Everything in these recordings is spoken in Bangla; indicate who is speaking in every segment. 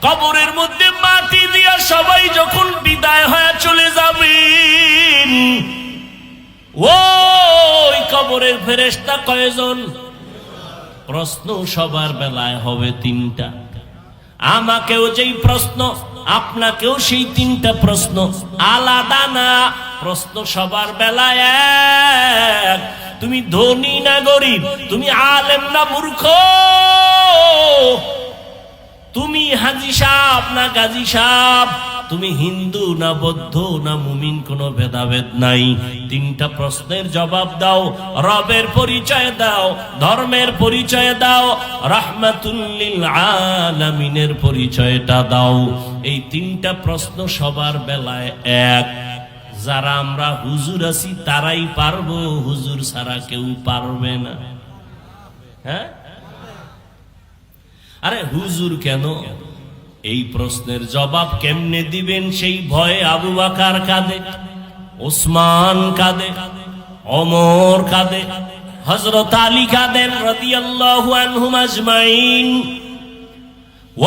Speaker 1: কবরের মধ্যে মাটি দিয়া সবাই যখন বিদায় হয়ে চলে যাবেন, ওই কবরের ফেরেশতা কয়জন? প্রশ্ন সবার বেলায় হবে তিনটা। আমাকেও যেই প্রশ্ন, আপনাকেও সেই তিনটা প্রশ্ন, আলাদা না। প্রশ্ন সবার বেলায় এক। তুমি ধনী না গরিব, তুমি আলেম না মূর্খ, তুমি হাজী সাহেব না গাজী সাহেব, তুমি হিন্দু না বৌদ্ধ না মুমিন, কোনো ভেদাভেদ নাই। তিনটা প্রশ্নের জবাব দাও, রবের পরিচয় দাও, ধর্মের পরিচয় দাও, রাহমাতুল লিল আলামিনের পরিচয়টা দাও। এই তিনটা প্রশ্ন সবার বেলায় এক। যারা আমরা হুজুর আছি তারাই পারবো, হুজুর ছাড়া কেউ পারবে না। হ্যাঁ, আরে হুজুর কেন? এই প্রশ্নের জবাব কেমনে দিবেন সেই ভয়ে আবু বকর কাঁদে, ওসমান কাঁদে, ওমর কাঁদে, হযরত আলী কাঁদেন রাদিয়াল্লাহু আনহুম আজমাইন।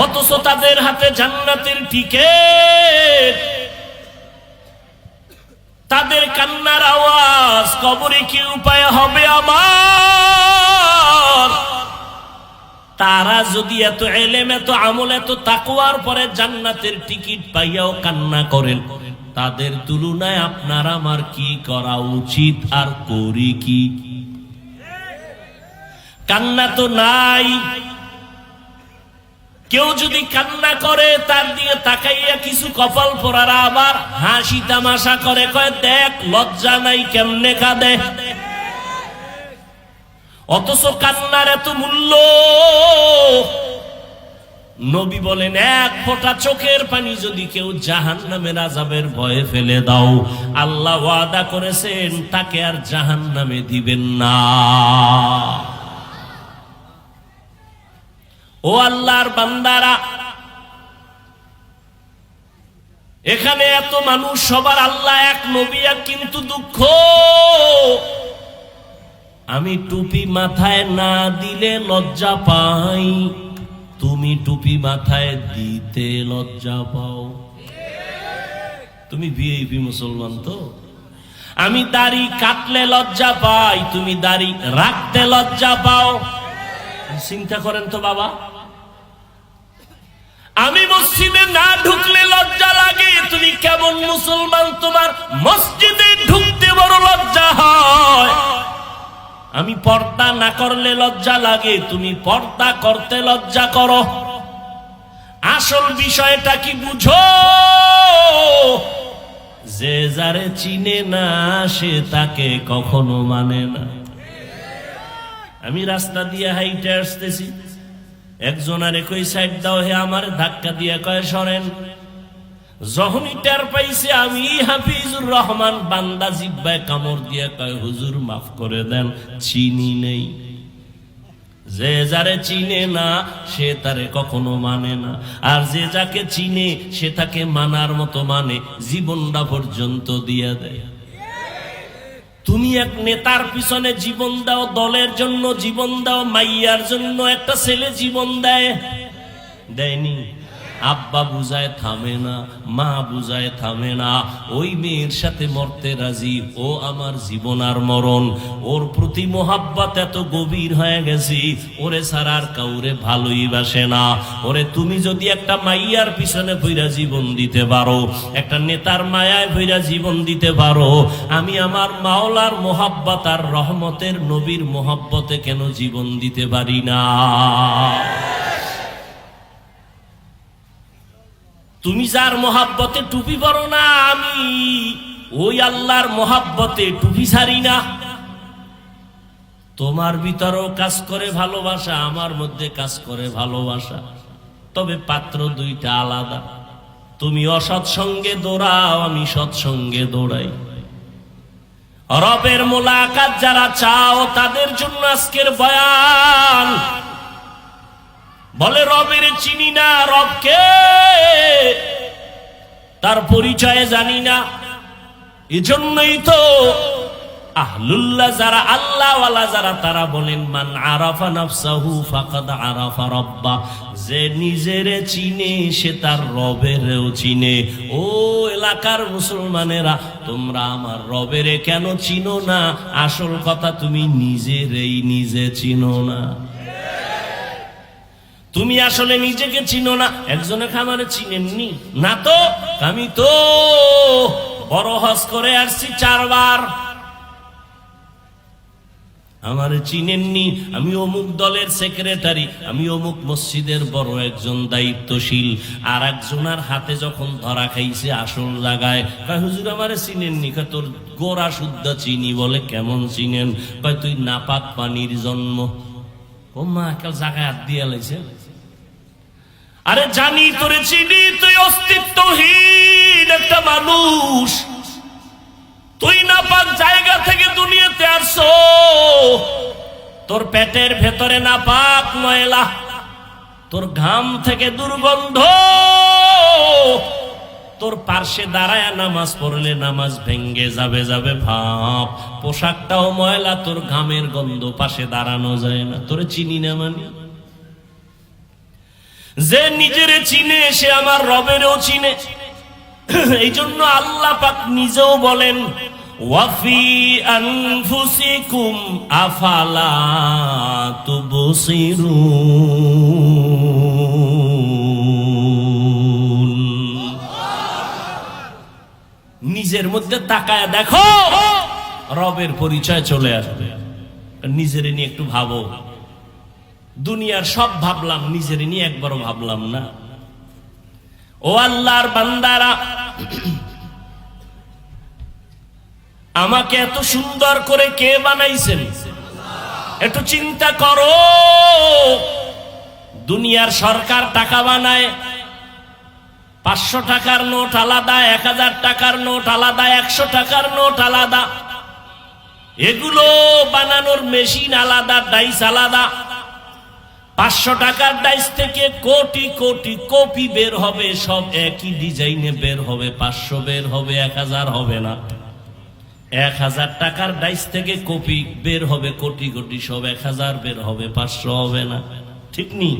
Speaker 1: অথচ তাদের হাতে জান্নাতের টিকেট। তাদের কান্নার আওয়াজ কবরে কি উপায় হবে আমার? তারা যদি এত ইলম, এত আমল, এত তাকওয়ার পরে জান্নাতের টিকিট পাইয়াও কান্না করেন, তাদের তুলনায় আপনার আমার কি করা উচিত আর করি কি? কান্না তো নাই। কেউ যদি কান্না করে তার দিকে তাকাইয়া কিছু কপাল পোড়ারা আবার হাসি তামাশা করে, কয় দেখ লজ্জা নাই কেমনে কাঁদে। অথচ কান্নার এত মূল্য। নবী বলেন, এক ফোঁটা চোখের পানি যদি কেউ জাহান্নামের আযাবের ভয়ে ফেলে দাও, আল্লাহ ওয়াদা করেছেন তাকে আর জাহান্নামে দিবেন না। ও আল্লাহর বান্দারা, এখানে এত মানুষ, সবার আল্লাহ এক, নবী এক, কিন্তু দুঃখ আমি টুপি মাথায় না দিলে লজ্জা পাই, তুমি টুপি মাথায় দিতে লজ্জা পাও। তুমি ভিআইপি মুসলমান তো। আমি দাড়ি কাটলে লজ্জা পাই, তুমি দাড়ি রাখতে লজ্জা পাও। চিন্তা করেন তো বাবা, আমি মসজিদে না ঢুকলে লজ্জা লাগে, তুমি কেমন মুসলমান, তোমার মসজিদে ঢুকতে বড় লজ্জা হয়। আমি পর্দা না করলে লজ্জা লাগে, তুমি পর্দা করতে লজ্জা করো। আসল বিষয়টা কি বুঝো? যে যারে চিনে না সে তাকে কখনো মানে না। আমি রাস্তা দিয়ে হাইটে আসতেছি, একজন আরে কই সাইড দাও, হে আমার ধাক্কা দিয়ে কয় সরেন। যখনই টের পাইছে আমি হাফিজুর রহমান, বান্দা জিব্বায় কামড় দিয়ে কয় হুজুর মাফ করে দেন, চিনি নেই। যে যারে চিনে না সে তারে কখনো মানে না, আর যে যাকে চিনে সে তাকে মানার মতো মানে, জীবনটা পর্যন্ত দিয়ে দেয়। তুমি এক নেতার পিছনে জীবন দাও, দলের জন্য জীবন দাও, মাইয়ার জন্য একটা ছেলে জীবন দেয়, দেয়নি? আব্বা বুঝায় থামে না, মা বুঝায় থামে না, ওই মেয়ের সাথে মরতে রাজি, ও আমার জীবন আর মরণ। ওর প্রতি মোহাব্বত এত গভীর হয়ে গেছি, ওরে ছাড়া আর কাউরে ভালোই বাসে না। ওরে তুমি যদি একটা মাইয়ার পিছনে ভইরা জীবন দিতে পারো, একটা নেতার মায়ায় ভইরা জীবন দিতে পারো, আমি আমার মাওলার মোহাব্বত আর রহমতের নবীর মোহাব্বতে কেন জীবন দিতে পারি না? তুমি যার মোহাব্বতে টুপি পরো না, আমি ওই আল্লাহর মোহাব্বতে টুপি ছাড়ি না। তোমার ভিতরেও কাজ করে ভালোবাসা, আমার মধ্যে কাজ করে ভালোবাসা, তবে পাত্র দুইটা আলাদা। তুমি অসৎ সঙ্গে দৌড়াও, আমি সৎসঙ্গে দৌড়াই। রবের মোলাকাত যারা চাও তাদের জন্য আজকের বয়ান। বলে রবের চিনি না, রবকে তার পরিচয় জানি না, এজন্যই তো আহলুল্লাহ যারা, আল্লাহওয়ালা যারা, তারা বলেন মান আরাফা নাফসাহু ফাকাদ আরাফা রাব্বা, যে নিজেরে চিনে সে তার রবেরও চিনে। ও এলাকার মুসলমানেরা, তোমরা আমার রবেরে কেন চিনো না? আসল কথা, তুমি নিজেরেই নিজে চিনো না। তুমি আসলে নিজেকে চিনো না। একজনে খামারে চিনেননি না তো? আমি তো বড় হজ করে আসছি 4 বার, আমারে চিনেননি। আমি অমুক দলের সেক্রেটারি, আমি অমুক মসজিদের বড় একজন দায়িত্বশীল। আর একজনের হাতে যখন ধরা খাইছে আসল জায়গায়, কয় হুজুর আমারে চিনেননি। কয় তোর গোড়া শুদ্ধ চিনি। বলে কেমন চিনেন? কয় তুই নাপাক পানির জন্ম। ও মা, কাল জায়গায় হাত দিয়ে লাইছে। আরে জানি তোরে চিনি, তুই অস্তিত্বহীন একটা মানুষ। তুই নাপাক জায়গা থেকে দুনিয়াতে আসছো, তোর পেটের ভেতরে নাপাক ময়লা, তোর ঘাম থেকে দুর্গন্ধ, তোর পার্শ্বে দাঁড়ায় নামাজ পড়লে নামাজ ভেঙ্গে যাবে যাবে ভাব, পোশাকটাও ময়লা, তোর ঘামের গন্ধ, পাশে দাঁড়ানো যায় না। তোরে চিনি না মানে? যে নিজেরে চিনে সে আমার রবেরও চিনে। এই জন্য আল্লাহ পাক নিজেও বলেন ওয়াফি আনফুসিকুম আফালা তুবসিরুন। নিজের মধ্যে তাকায় দেখো, রবের পরিচয় চলে আসবে। নিজের নিয়ে একটু ভাবো। দুনিয়ার সব ভাবলাম, নিজের নিয়ে একবারও ভাবলাম না। ও আল্লাহর বান্দারা, আমাকে এত সুন্দর করে কে বানাইছেন? একটু চিন্তা করো। দুনিয়ার সরকার টাকা বানায়, 500 টাকার নোট আলাদা, 1000 টাকার নোট আলাদা, 100 টাকার নোট আলাদা। এগুলো বানানোর মেশিন আলাদা, ডাইস আলাদা। 500 টাকার ডাইস থেকে কোটি কোটি কপি বের হবে, সব একই ডিজাইনে বের হবে। 500 বের হবে, 1000 হবে না। 1000 টাকার ডাইস থেকে কপি বের হবে কোটি কোটি, সব 1000 বের হবে, 500 হবে না। ঠিক নি?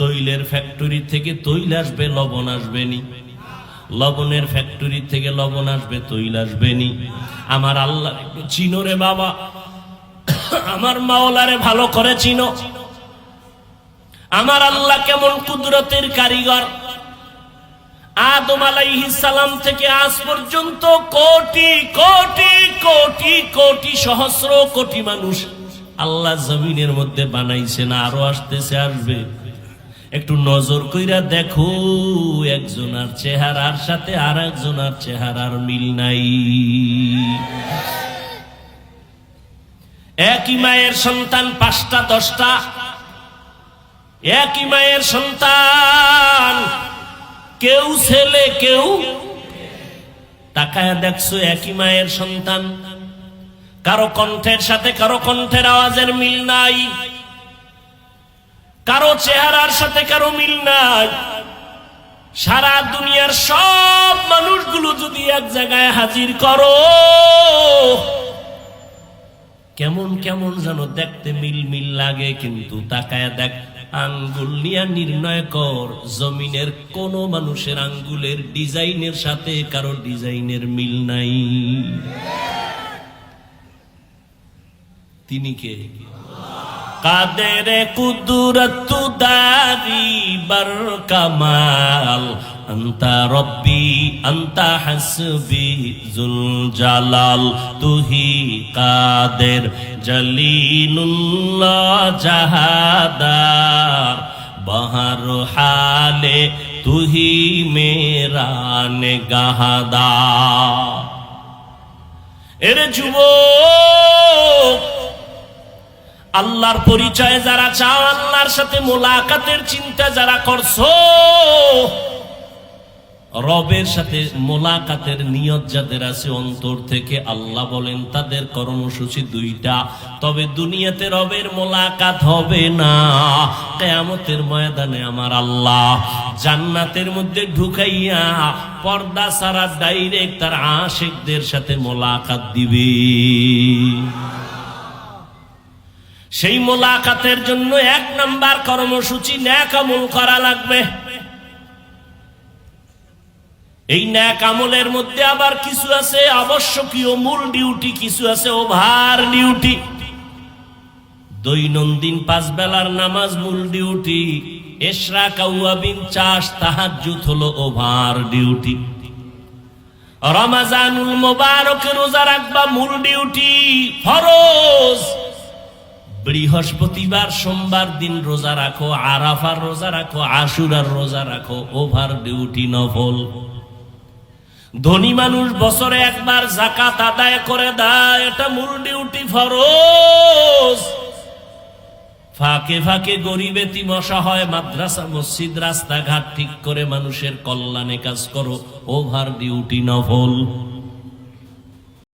Speaker 1: তৈলের ফ্যাক্টরি থেকে তৈল আসবে, লবণ আসবে নি। লবণের ফ্যাক্টরি থেকে লবণ আসবে, তৈল আসবে নি। আমার আল্লাহ একটু চিনো রে বাবা, আমার মাওলারে ভালো করে চিনো। আমার আল্লাহ কেমন কুদরতের কারিগর। আদম আলাইহিস সালাম থেকে আজ পর্যন্ত কোটি কোটি কোটি কোটি সহস্র কোটি মানুষ আল্লাহ জমিনের মধ্যে বানাইছে না, আরো আসতেছে, আসবে। একটু নজর কইরা দেখো, একজনের চেহারার সাথে আর একজনের চেহারার মিল নাই। একই মায়ের সন্তান 5টা 10টা, একই মায়ের সন্তান, কেউ ছেলে কেউ। তাকায় দেখছো, একই মায়ের সন্তান, কারো কণ্ঠের সাথে কারো কণ্ঠের আওয়াজের মিল নাই, কারো চেহারার সাথে কারো মিল নাই। সারা দুনিয়ার সব মানুষগুলো যদি এক জায়গায় হাজির করো, কেমন কেমন যেন দেখতে মিল মিল লাগে। কিন্তু তাকায় দেখ, আঙ্গুল নিয়ে নির্ণয় কর, জমিনের কোন মানুষের আঙ্গুলের ডিজাইনের সাথে কারো ডিজাইনের মিল নাই। তিনি কে? কাদের কুদরত দারি বার কামাল, আন্তা রব্বি আন্তা হাসবি জুল জালাল, তুহি কাদের জলিলুল্লাহ জাহাদার, বহর হালে তুহি মেরা নেগাহদার। এরে যুবক, আল্লাহর পরিচয় যারা চাও, আল্লাহর সাথে মোলাকাতের চিন্তা যারা করছো, রবের সাথে মোলাকাতের নিয়ত যাদের আছে অন্তর থেকে, আল্লাহ বলেন তাদের কর্মসূচি দুইটা। তবে দুনিয়াতে রবের মোলাকাত হবে না, কিয়ামতের ময়দানে আমার আল্লাহ জান্নাতের মধ্যে ঢুকাইয়া পর্দা ছাড়া ডাইরেক্ট তার আশিকদের সাথে মোলাকাত দিবে। সেই মোলাকাতের জন্য 1 নাম্বার কর্মসূচি নেক আমল করা লাগবে। এই নেক আমলের মধ্যে আবার কিছু আছে আবশ্যকীয় মূল ডিউটি, কিছু আছে ওভার ডিউটি। দৈনন্দিন 5 বেলার নামাজ মূল ডিউটি, ইশরাক আওয়াবিন চাষ তাহাজ্জুদ হলো ওভার ডিউটি। রমজানুল মুবারক রোজা রাখবা মূল ডিউটি, ফরজ। বৃহস্পতিবার সোমবার দিন রোজা রাখো, আরাফার রোজা রাখো, আশুরার রোজা রাখো, ওভার ডিউটি নফল। ধনী মানুষ বছরে একবার যাকাত আদায় করে দেয়, এটা মূল ডিউটি, ফরজ। ফাঁকে ফাঁকে গরিব এতিম অসহায় মাদ্রাসা মসজিদ রাস্তাঘাট ঠিক করে মানুষের কল্যাণে কাজ করো, ওভার ডিউটি নফল।